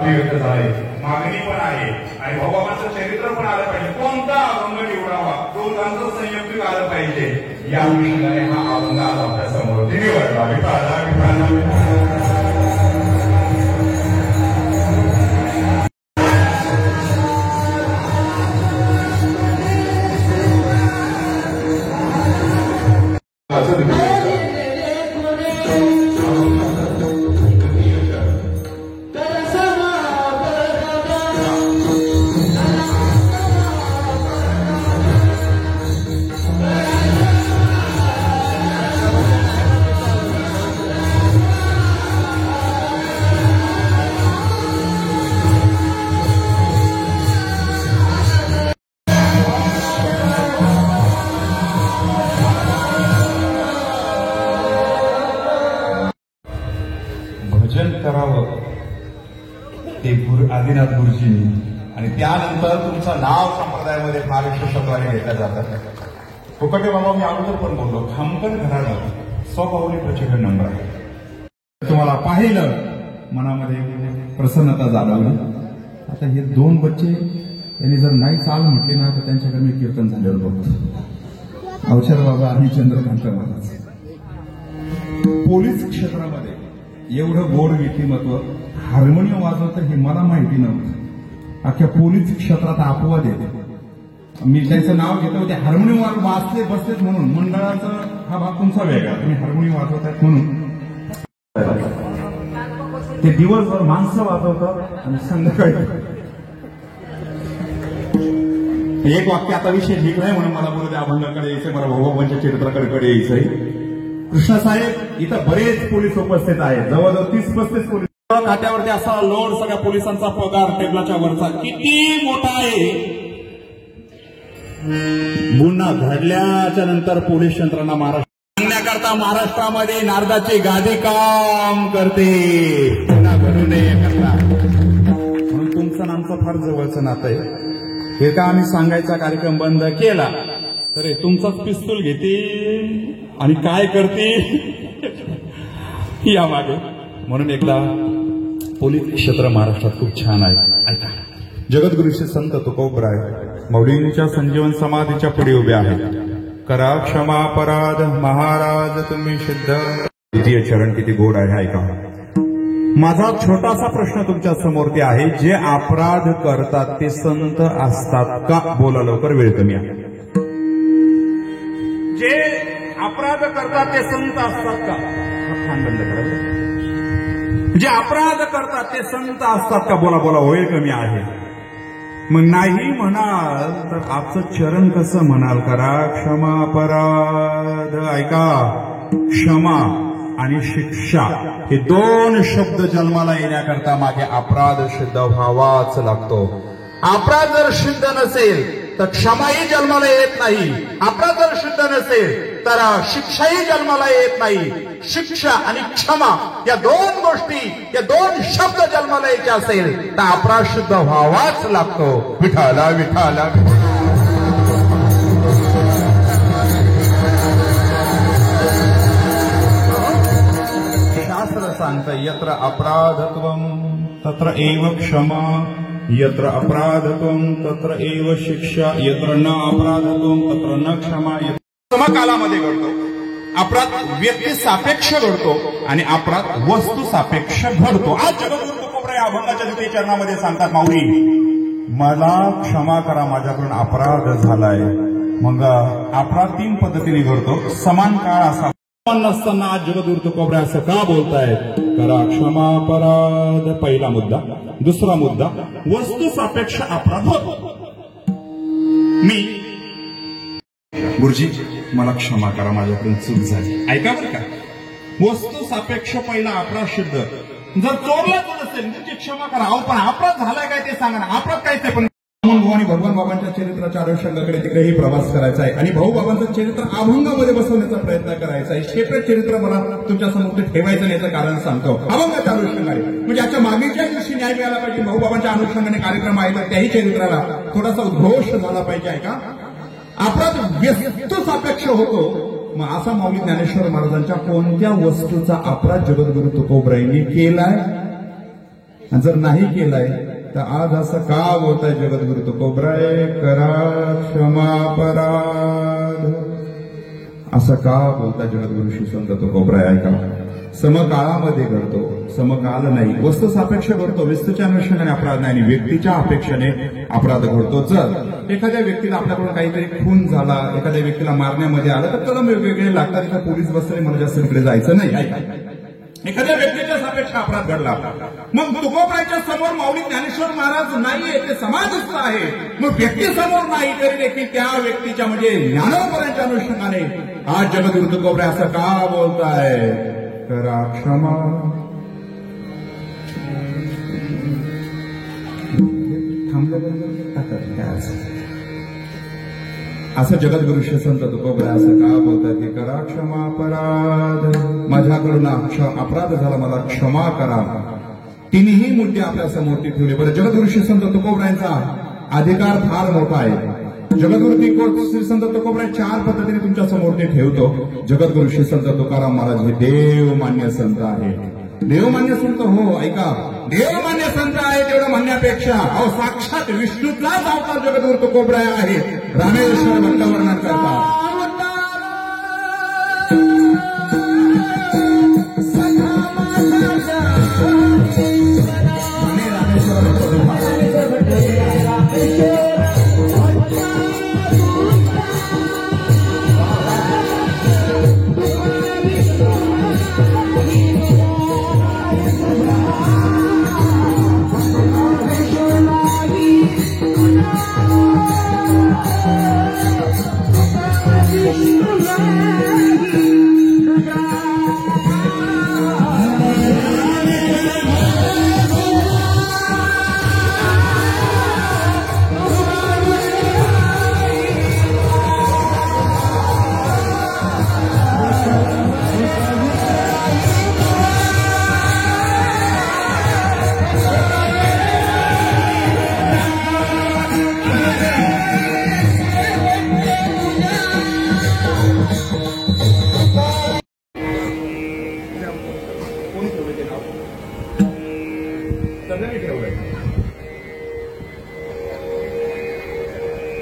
व्यक्त झाले, मागणी पण आहे आणि भाऊबाबांचं चरित्र पण आलं पाहिजे. कोणता अभंग निवडावा, दोघांचं संयुक्त आलं पाहिजे या अनुषंगाने हा अभंग आज आपल्या समोर निवडला. भजन करावं ते आदिनाथ गुरुजींनी आणि त्यानंतर तुमचं नाव संप्रदायामध्ये फार विशेषत्वाने घेतलं जातं. फुकटे बाबा मी अगोदर पण बोललो, खामकण घराणं स्वभावने प्रचंड नम्र आहे. तुम्हाला पाहिलं मनामध्ये प्रसन्नता जाणवली. आता हे दोन बच्चे त्यांनी जर नाही चाल म्हटले ना तर त्यांच्याकडे मी कीर्तन झाल्यावर बघतो. अवचर बाबा आणि चंद्रकांत महाराज पोलीस क्षेत्रामध्ये एवढं गोड व्यक्तिमत्व, हार्मोनियम वाजवतं हे मला माहिती नव्हतं. अख्ख्या पोलीस क्षेत्रात अपवाद येते. मी त्यांचं नाव घेतो, ते हार्मोनियमवर वाजले बसलेत म्हणून मंडळाचा हा भाग तुमचा वेगळा, तुम्ही हार्मोनियम वाजवतायत म्हणून. ते दिवसभर माणसं वाजवतात आणि संध्याकाळी एक वाक्य. आता विषय ठीक नाही म्हणून मला बोलत अभंगाकडे यायचंय, मला भाऊबाबांच्या चरित्राकडे यायचंय. कृष्णासाहेब इथं बरेच पोलीस उपस्थित आहेत, जवळजवळ 30-35 पोलीस. खात्यावरती असा लोड, सगळ्या पोलिसांचा पगार टेबलाच्या वरचा किती मोठा आहे. गुन्हा घडल्याच्या नंतर पोलीस यंत्रणा सांगण्याकरता महाराष्ट्रामध्ये नारदाची गादी काम करते, गुन्हा घडू नये करता. म्हणून तुमचं नामचं फार जवळचं नातं आहे. हे का आम्ही सांगायचा कार्यक्रम बंद केला तर तुमचाच पिस्तूल घेते आणि काय करते या मागे. म्हणून एकदा पोलीस क्षेत्र महाराष्ट्रात खूप छान आहे. ऐका, जगद्गुरूचे संत तुकोबराय मौलींच्या संजीवन समाधीच्या पुढे उभे आहेत. करा क्षमा अपराध महाराज तुम्ही सिद्ध. द्वितीय चरण किती गोड आहे ऐका. माझा छोटासा प्रश्न तुमच्या समोर ते आहे, जे अपराध करतात ते संत असतात का? बोला लवकर, वेळ कमी आहे. जे अपराध करतात ते संत असतात का? खान बंद करायचं. जे अपराध करतात ते संत असतात का? बोला बोला, वेळ कमी आहे. मग नाही म्हणाल तर आपचं चरण कसं म्हणाल? करा क्षमा अपराध. ऐका, क्षमा आणि शिक्षा हे दोन शब्द जन्माला येण्याकरता मागे अपराध सिद्ध व्हावाच लागतो. अपराध जर सिद्ध नसेल तर क्षमाही जन्माला येत नाही. अपराध जर सिद्ध नसेल तर शिक्षाही जन्माला येत नाही. शिक्षा आणि क्षमा या दोन गोष्टी, या दोन शब्द जन्माला यायचे असेल तर अपराध सिद्ध व्हावाच लागतो. विठाला विठाला. शास्त्र सांगतं यत्र अपराधत्वं तत्र एव क्षमा, यत्र अपराधत्वं तत्र एव शिक्षा, यत्र न अपराधत्वं तत्र न क्षमा. समकालामध्ये घडतो अपराध, व्यक्ती सापेक्ष घडतो आणि अपराध वस्तू सापेक्ष घडतो. आज जगद्गुरू तुकोबराय अभंगाच्या द्वितीय चरणामध्ये सांगतात, माऊली मला क्षमा करा, माझ्याकडून अपराध झालाय. मग अपराध 3 पद्धतीने घडतो. समान काळ असा नसताना आज जगद्गुरू तुकोबराय असं का बोलतायत? करा क्षमा अपराध, पहिला मुद्दा. दुसरा मुद्दा, वस्तू सापेक्ष अपराध होतो. मी गुरुजी मला क्षमा करा, माझ्याकडून चूक झाली. ऐका बरं का, वस्तू सापेक्ष पहिला अपराध सिद्ध. जर चोरला तर असेल म्हणजे क्षमा करा, अहो पण अपराध झालाय काय ते सांगा ना. अपराध काय ते पण आणि भगवान बाबांच्या चरित्राच्या अनुषंगाकडे तिकडेही प्रवास करायचा आहे आणि भाऊ बाबांचं चरित्र अभंगामध्ये बसवण्याचा प्रयत्न करायचा आहे. सेपरेट चरित्र मला तुमच्या समोर ठेवायचं नाही याचं कारण सांगतो. अभंगाच्या अनुषंगाने म्हणजे याच्या मागीच्या दिवशी न्याय मिळाला पाहिजे. भाऊ बाबांच्या अनुषंगाने कार्यक्रम आहे तर त्याही चरित्राला थोडासा उद्घोष झाला पाहिजे. आहे का? अपराध वस्तू सापेक्ष होतो. मग असा माऊली ज्ञानेश्वर महाराजांच्या कोणत्या वस्तूचा अपराध जगद्गुरू तुकोबरायांनी केलाय? आणि जर नाही केलाय तर आज असं का बोलताय जगद्गुरु तुकोबराय, करा क्षमा अपराध, असं का बोलताय जगद्गुरु श्री संत तुकोबराय? ऐका, समकाळामध्ये घडतो, समकाल नाही, वस्तू सापेक्ष घडतो, वस्तूच्या अनुषंगाने अपराध नाही आणि व्यक्तीच्या अपेक्षेने अपराध घडतो. जर एखाद्या व्यक्तीला आपल्याकडून काहीतरी खून झाला, एखाद्या व्यक्तीला मारण्यामध्ये आलं तर कलम वेगवेगळे लागतात. इथं पोलीस बसले, मला जास्त तिकडे जायचं नाही. ऐका, एखाद्या व्यक्तीच्या सापेक्ष अपराध घडला, मग तुकोबरायच्या समोर माऊली ज्ञानेश्वर महाराज नाहीये, ते समाजस्थ आहे. मग व्यक्ती समोर नाही तरी देखील त्या व्यक्तीच्या म्हणजे ज्ञानोबराच्या अनुषंगाने आज जगद्गुरु तुकोबराय असं का बोलताय? करा क्षमा. असं जगद्गुरु श्री संत तुकोबराय असं का बोलतात की करा क्षमा अपराध, माझ्याकडून अपराध झाला, मला क्षमा करा. तिन्ही मुद्दे आपल्या समोर ठेवले. बरं, जगद्गुरु श्री संत तुकोबरायांचा अधिकार फार मोठा आहे. जगद्गुरु श्री संत तुकोबराय 4 पद्धतीने तुमच्या समोर ते ठेवतो. जगद्गुरु श्री संत तुकाराम महाराज हे देवमान्य संत आहे. देवमान्य संत, हो ऐका, देवमान्य संत आहे तेवढं म्हणण्यापेक्षा अहो साक्षात विष्णूचाच अवतार जगद्गुरु तुकोबराय आहे. रामेश्वर भट्ट वर्णन करतात.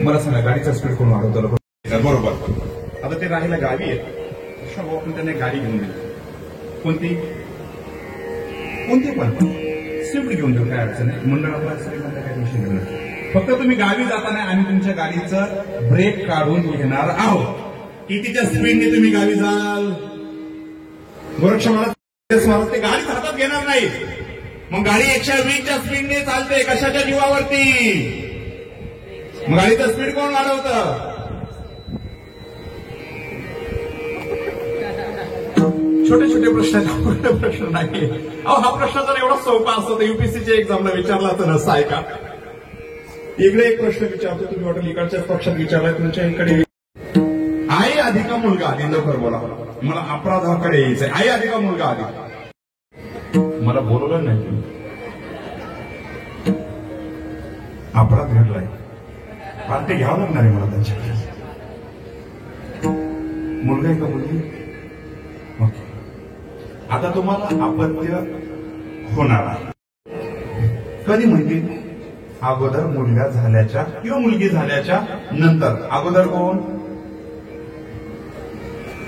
मला सांगा, गाडीचा स्पीड कोण वाढवतो? बरोबर. आता ते राहायला गावी आहेत, आपण त्यांना गाडी घेऊन दिली, कोणती पण स्विफ्ट घेऊन देऊ, काय अडचण नाही. मंडळाला काय विषय घेऊन, फक्त तुम्ही गावी जाताना आम्ही तुमच्या गाडीचं ब्रेक काढून घेणार आहोत. कितीच्या स्पीडने तुम्ही गावी जाल? गोरक्षमाला ते गाडी हातात घेणार नाही. मग गाडी 120च्या स्पीडने चालते, कशाच्या जीवावरती? मग गाडीचं स्पीड कोण वाढवतं? छोटे छोटे प्रश्न नाही. अहो, हा प्रश्न जर एवढा सोपा असतो तर युपीएससीच्या एक्झामला विचारला तर नसता. आहे का? इकडे एक प्रश्न विचारतो, तुम्ही वाटलं इकडच्याच पक्षात विचारलाय, तुमच्या इकडे आई अधिक मुलगा आधी. लवकर बोला, मला अपराधाकडे यायचंय. आई अधिक मुलगा आधी. मला बोलवलं नाही तुम्ही. अपराध घडलाय, पण ते घ्यावं लागणार आहे मला त्यांच्याकडे. मुलगा आहे का मुलगी? ओके. आता तुम्हाला अपत्य होणार आहे. कधी म्हणतील? अगोदर मुलगा झाल्याच्या किंवा मुलगी झाल्याच्या नंतर. अगोदर कोण?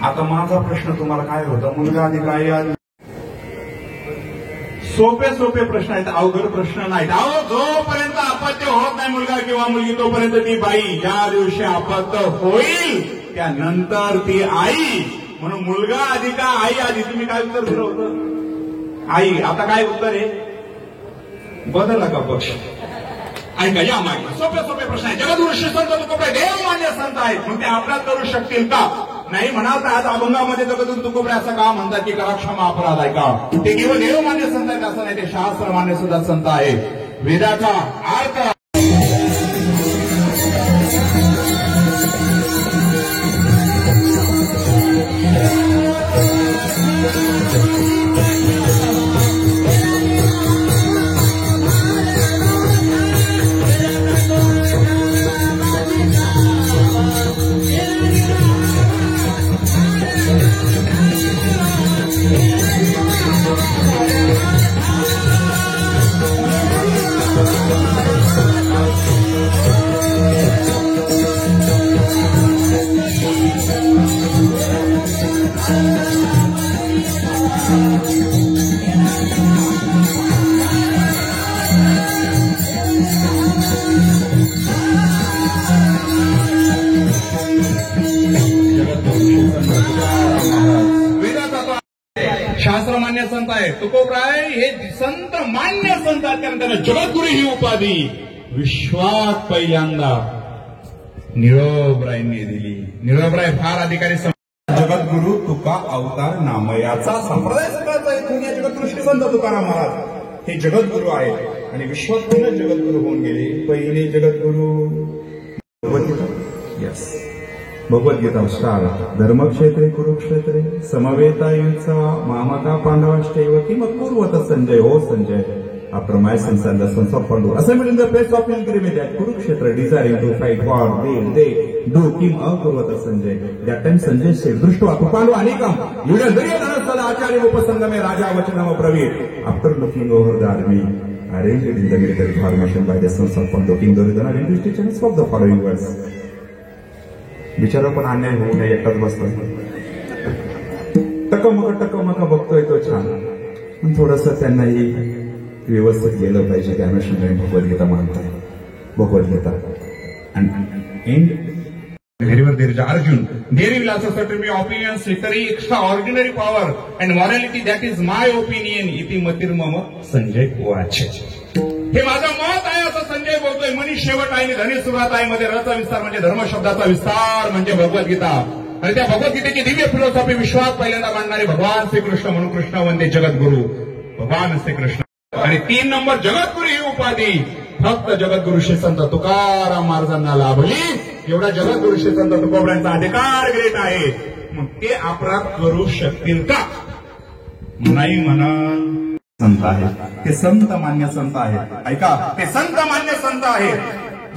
आता माझा प्रश्न तुम्हाला काय होता? मुलगा आधी काय आधी? सोपे प्रश्न आहेत, अवघड प्रश्न नाहीत. अहो, जोपर्यंत अपत्य होत नाही मुलगा किंवा मुलगी तोपर्यंत ती बाई. ज्या दिवशी अपत्य होईल त्यानंतर ती आई. म्हणून मुलगा आधी का आई आधी? तुम्ही काय उत्तर दिलं होतं? आई. आता काय उत्तर आहे? बदलला का पक्ष? ऐका, या मागे सोपे प्रश्न आहे. जगद्गुरु श्री संत तुकोबराय देवमान्य संत आहेत, मग ते अपराध करू शकतील का? नाही म्हणाल तर आज अभंगामध्ये जगद्गुरु तुकोबराय असं का म्हणतात की करा क्षमा अपराध आहे का? ते केवळ देवमान्य संत आहेत असं नाही, ते शास्त्रमान्य सुद्धा संत आहे. वेदाचा अर्थ आहे हे संत मान्य संत आहेत, कारण त्यांना जगद्गुरु ही उपाधी विश्वात पहिल्यांदा निळोबरायांनी दिली. निळोबराय फार अधिकारी जगद्गुरु तुका अवतार नामयाचा संप्रदाय सगळ्याचा आहे. जगद्गुरु श्री संत तुकाराम महाराज हे जगद्गुरु आहेत आणि विश्वात पहिलं जगद्गुरु होऊन गेले. पहिले जगद्गुरु भगवद्गीता. Yes, Bhagavad Gita star. धर्मक्षेत्रे कुरुक्षेत्रे समवेतायुचा मामका पांडवाश्चैव किम कुर्वत संजय. हो Sanjay, after my sons and the sons of Pandu assembled in the place of pilgrimage at Kurukshetra, desiring to fight war, they do kim akurvata Sanjay. That time Sanjay said, Drishtva tu Pandu anikam, Yuda Duryodhana Acharya Upasangame Raja Vachanama Pravir. After looking over the army arranged in the military formation by the sons of Pandu, King Duryodhana went to teach and spoke the following words. बिचारा पण अन्याय होऊ नये एकटाच बसतोय, टकमक बघतोय तो छान, पण थोडस त्यांनाही व्यवस्थित गेलं पाहिजे. त्या अनुषंगाने Bhagavad Gita मानताय. Bhagavad Gita and wherever there is Arjun, there will also certain opinions with very extraordinary power and morality. That is my opinion. इति मतिर् मम संजय उवाच. हे माझं मत आहे असं संजय बोलतोय. मनी शेवट आहे आणि धनी सुरुवात आहे. मध्ये रचा विस्तार म्हणजे धर्म शब्दाचा विस्तार म्हणजे भगवद्गीता. आणि त्या भगवद्गीतेची दिव्य फिलॉसॉफी विश्वात पहिल्यांदा मांडणारे भगवान श्रीकृष्ण म्हणून कृष्ण वंदे जगद्गुरु भगवान श्रीकृष्ण. आणि 3 नंबर जगद्गुरु ही उपाधी फक्त जगद्गुरु श्री संत तुकाराम महाराजांना लाभली. एवढा जगद्गुरु श्री संत तुकोबरायांचा अधिकार ग्रेट आहे. मग ते अपराध करू शकतील का? नाही म्हणा. संत आहे ते संत मान्य संत आहेत. ऐका, ते संत मान्य संत आहेत,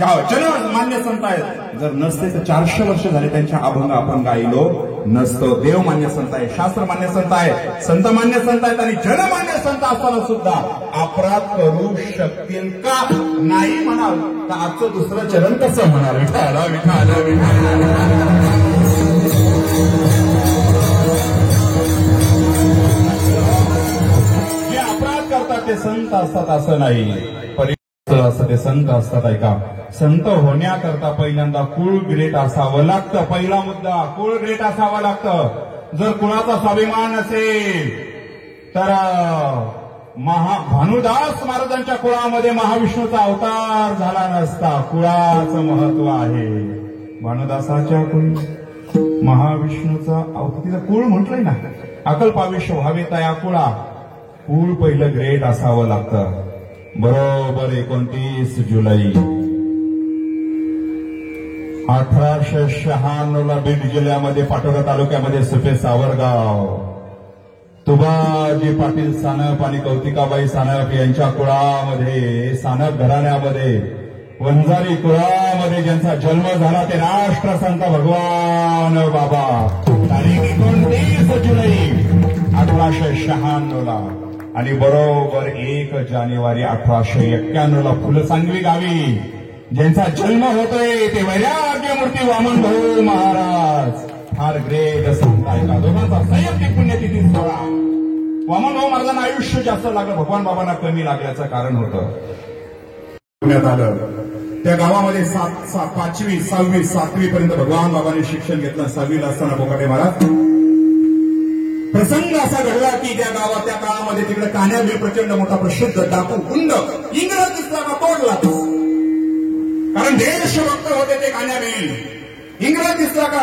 जन मान्य संत आहेत. जर नसते तर 400 वर्ष झाले त्यांच्या अभंग आपण गायलो नसतो. देव मान्य संत आहे, शास्त्र मान्य संत आहे, संत मान्य संत आहेत आणि जनमान्य संत असताना सुद्धा अपराध करू शकतील का? नाही म्हणाल तर आजचं दुसरं चरण कसं म्हणाल? विठाला विठाला विठाला. जे अपराध करतात ते संत असतात असं नाही, असं ते संत असतात. ऐका, संत होण्याकरता पहिल्यांदा कुळ ग्रेट असावं लागतं. पहिला मुद्दा, कुळ ग्रेट असावं लागतं. जर कुळाचा स्वाभिमान असेल तर भानुदास महाराजांच्या कुळामध्ये महाविष्णूचा अवतार झाला नसता. कुळाचं महत्व आहे. भानुदासाच्या कुळ महाविष्णूचा अवतार, तिचं कुळ म्हटलंय ना, अकल्पाविष्य व्हावे तया कुळा. कुळ पहिलं ग्रेट असावं लागतं. बरोबर 29 जुलै 1896 बीड जिल्ह्यामध्ये पाटोदा तालुक्यामध्ये सुपे सावरगाव तुबाजी पाटील सानप आणि कौतिकाबाई सानप यांच्या कुळामध्ये, सानप घराण्यामध्ये, वंजारी कुळामध्ये ज्यांचा जन्म झाला ते राष्ट्रसंत भगवान बाबा. तारीख 29 जुलै 1896 आणि बरोबर 1 जानेवारी 1891 फुलसांगवी गावी ज्यांचा जन्म होतोय ते वैराग्यमूर्ती वामन भाऊ महाराज. फार ग्रेट संत आहे का? दोघांचा संयुक्त पुण्यतिथी सोहळा. वामन भाऊ महाराजांना आयुष्य जास्त लागलं, भगवान बाबांना कमी लागल्याचं कारण होतं. पुण्यात आलं त्या गावामध्ये 5वी 6वी 7वी पर्यंत भगवान बाबांनी शिक्षण घेतलं. 6वीला असताना बोकाटे महाराज प्रसंग असा घडला की त्या गावात त्या काळामध्ये तिकडे कान्याबीर प्रचंड मोठा प्रसिद्ध डाकू गुंड इंग्रज दिसला का तोडला. कारण देशभक्त होते ते कान्याबीर. इंग्रज दिसला का